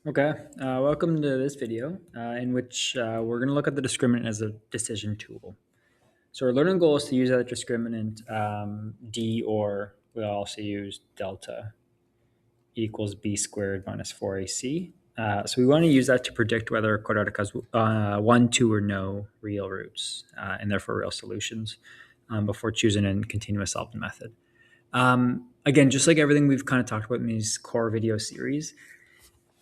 Okay, welcome to this video in which we're going to look at the discriminant as a decision tool. So our learning goal is to use that discriminant d, or we'll also use delta equals b squared minus 4ac. So we want to use that to predict whether a quadratic has one, two, or no real roots, and therefore real solutions, before choosing a continuous solving method. Again, just like everything we've kind of talked about in these core video series,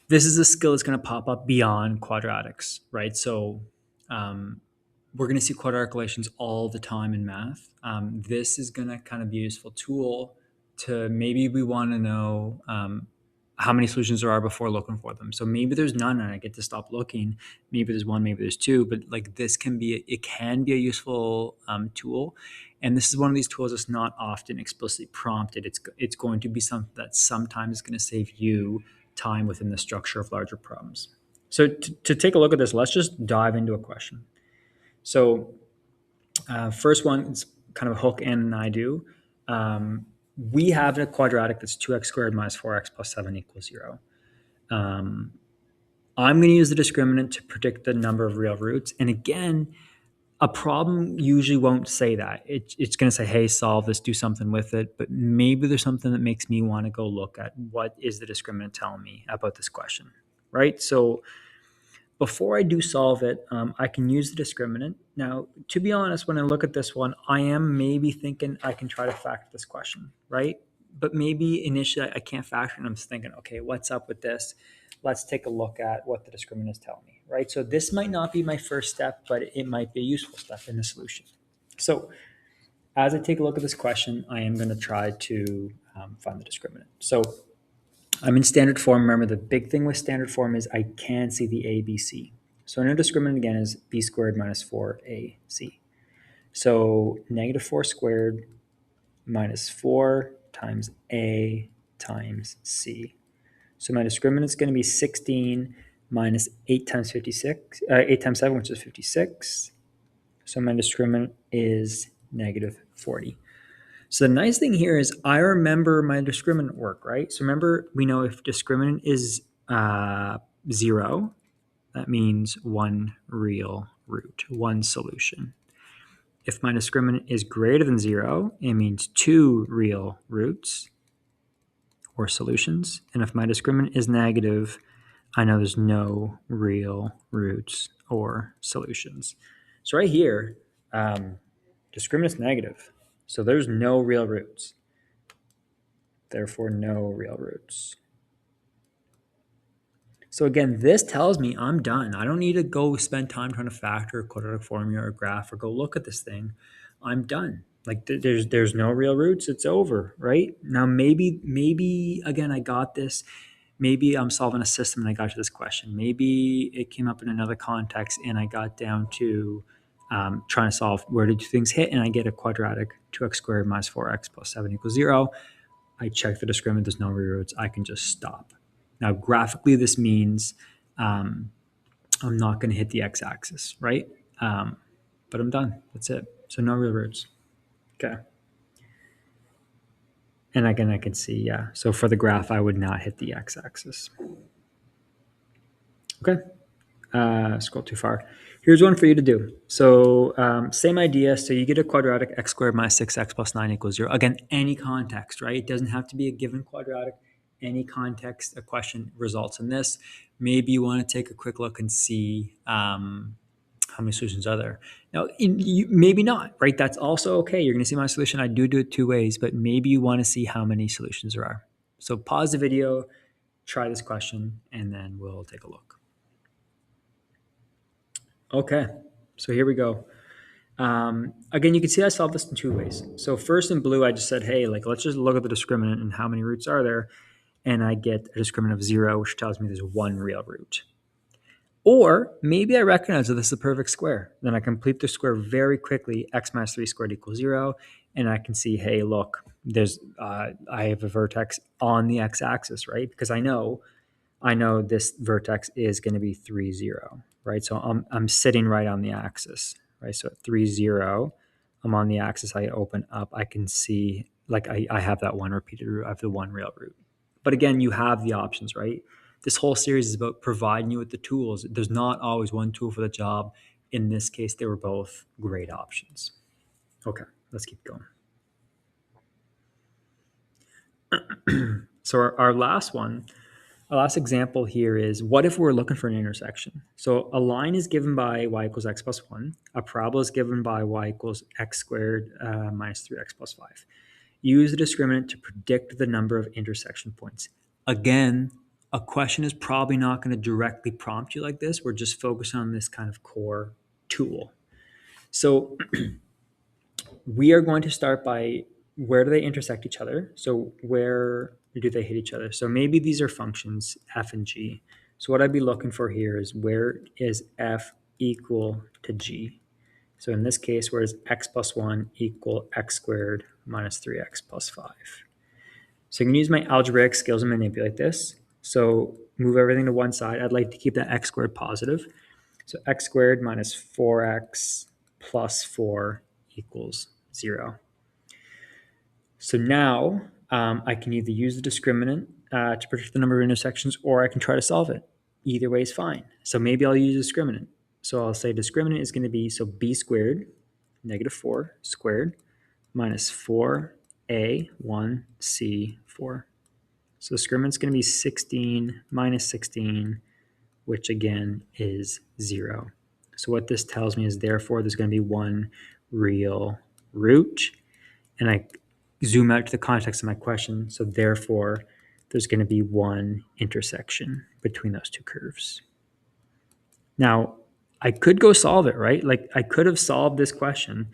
this is a skill that's going to pop up beyond quadratics, right? So we're going to see quadratic relations all the time in math. This is going to kind of be a useful tool to maybe we want to know how many solutions there are before looking for them. So maybe there's none and I get to stop looking. Maybe there's one, maybe there's two, but like this can be, it can be a useful tool. And this is one of these tools that's not often explicitly prompted. It's going to be something that sometimes is going to save you time within the structure of larger problems. So to take a look at this, let's just dive into a question. So first one is kind of a hook and I do. We have a quadratic that's 2x squared minus 4x plus 7 equals 0. I'm going to use the discriminant to predict the number of real roots. And again, a problem usually won't say that. It's going to say, hey, solve this, do something with it. But maybe there's something that makes me want to go look at what is the discriminant telling me about this question, right? So before I do solve it, I can use the discriminant. Now, to be honest, when I look at this one, I am maybe thinking I can try to factor this question, right? But maybe initially I can't factor it. I'm just thinking, okay, what's up with this? Let's take a look at what the discriminant is telling me, right? So this might not be my first step, but it might be a useful step in the solution. So as I take a look at this question, I am going to try to find the discriminant. So I'm in standard form. Remember, the big thing with standard form is I can see the a, b, c. So I know discriminant again is b squared minus 4ac. So negative 4 squared minus 4 times a times c. So my discriminant is going to be 16 minus 8 times 56, 8 times 7, which is 56. So my discriminant is negative 40. So the nice thing here is I remember my discriminant work, right? So remember, we know if discriminant is 0, that means one real root, one solution. If my discriminant is greater than 0, it means two real roots or solutions. And if my discriminant is negative, I know there's no real roots or solutions. So right here, discriminant is negative. So there's no real roots. Therefore, no real roots. So again, this tells me I'm done. I don't need to go spend time trying to factor a quadratic formula or graph or go look at this thing. I'm done. Like there's no real roots. It's over, right? Now maybe again I got this. Maybe I'm solving a system and I got to this question. Maybe it came up in another context and I got down to trying to solve where did two things hit and I get a quadratic 2x squared minus 4x plus 7 equals 0. I check the discriminant, there's no real roots, I can just stop. Now, graphically, this means I'm not going to hit the x-axis, right? But I'm done. That's it. So no real roots. Okay. And again, I can see, yeah. So for the graph, I would not hit the x-axis. Okay. Scroll too far. Here's one for you to do. So same idea. So you get a quadratic x squared minus 6x plus 9 equals 0. Again, any context, right? It doesn't have to be a given quadratic. Any context, a question results in this. Maybe you want to take a quick look and see how many solutions are there. Now, maybe not, right? That's also okay. You're going to see my solution. I do it two ways, but maybe you want to see how many solutions there are. So pause the video, try this question, and then we'll take a look. Okay, so here we go. Again, you can see I solved this in two ways. So first in blue, I just said, hey, like let's just look at the discriminant and how many roots are there. And I get a discriminant of 0, which tells me there's one real root. Or maybe I recognize that this is a perfect square. Then I complete the square very quickly, x minus 3 squared equals 0. And I can see, hey, look, there's I have a vertex on the x-axis, right? Because I know this vertex is going to be 3, 0, right? So I'm sitting right on the axis, right? So at 3, 0, I'm on the axis. I open up. I can see, like I have that one repeated root. I have the one real root. But again, you have the options, right? this whole series is about providing you with the tools. There's not always one tool for the job. In this case, they were both great options. Okay, let's keep going. So our last example here is, what if we're looking for an intersection? So a line is given by y equals x plus 1. A parabola is given by y equals x squared minus 3x plus 5. Use the discriminant to predict the number of intersection points. Again, a question is probably not going to directly prompt you like this. We're just focused on this kind of core tool. So we are going to start by, where do they intersect each other? So where do they hit each other? So maybe these are functions f and g. So what I'd be looking for here is, where is f equal to g? So in this case, where is x plus 1 equal x squared minus 3x plus 5? So I can use my algebraic skills and manipulate this. So move everything to one side. I'd like to keep that x squared positive. So x squared minus 4x plus 4 equals 0. So now I can either use the discriminant to predict the number of intersections, or I can try to solve it. Either way is fine. So maybe I'll use discriminant. So I'll say discriminant is going to be, so b squared, negative 4 squared, minus 4a1c4. So discriminant is going to be 16 minus 16, which again is 0. So what this tells me is, therefore, there's going to be one real root. And I zoom out to the context of my question. So therefore, there's going to be one intersection between those two curves. Now, I could go solve it, right? Like, I could have solved this question.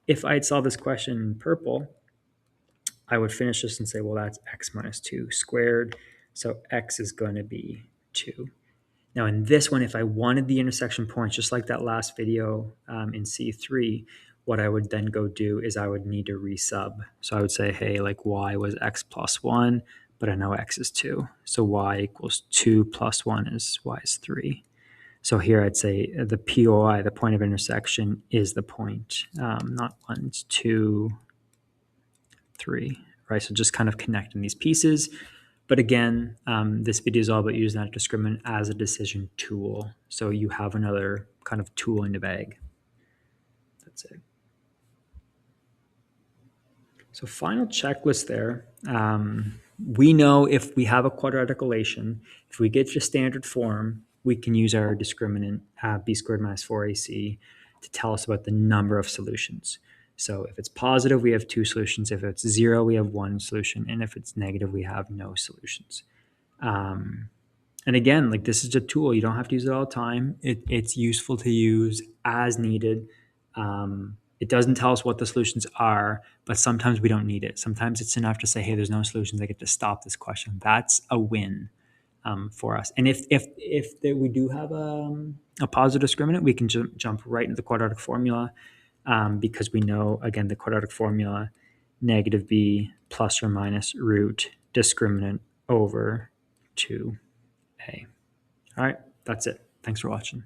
If I had solved this question in purple, I would finish this and say, well, that's x minus 2 squared. So x is going to be 2. Now in this one, if I wanted the intersection points, just like that last video in C3, what I would then go do is I would need to resub. So I would say, hey, like y was x plus 1, but I know x is 2. So y equals 2 plus 1 is y is 3. So here I'd say the POI, the point of intersection, is the point, not 1, it's 2, 3, right? So just kind of connecting these pieces. But again, this video is all about using that discriminant as a decision tool. So you have another kind of tool in the bag. That's it. So final checklist there. We know if we have a quadratic relation, if we get to standard form, we can use our discriminant b squared minus 4ac to tell us about the number of solutions. So if it's positive, we have 2 solutions. If it's 0, we have 1 solution. And if it's negative, we have no solutions. And again, like, this is a tool. You don't have to use it all the time. It's useful to use as needed. It doesn't tell us what the solutions are, but sometimes we don't need it. Sometimes it's enough to say, hey, there's no solutions. I get to stop this question. That's a win for us. And if we do have a positive discriminant, we can jump right into the quadratic formula because we know, again, the quadratic formula, negative b plus or minus root discriminant over 2a. All right, that's it. Thanks for watching.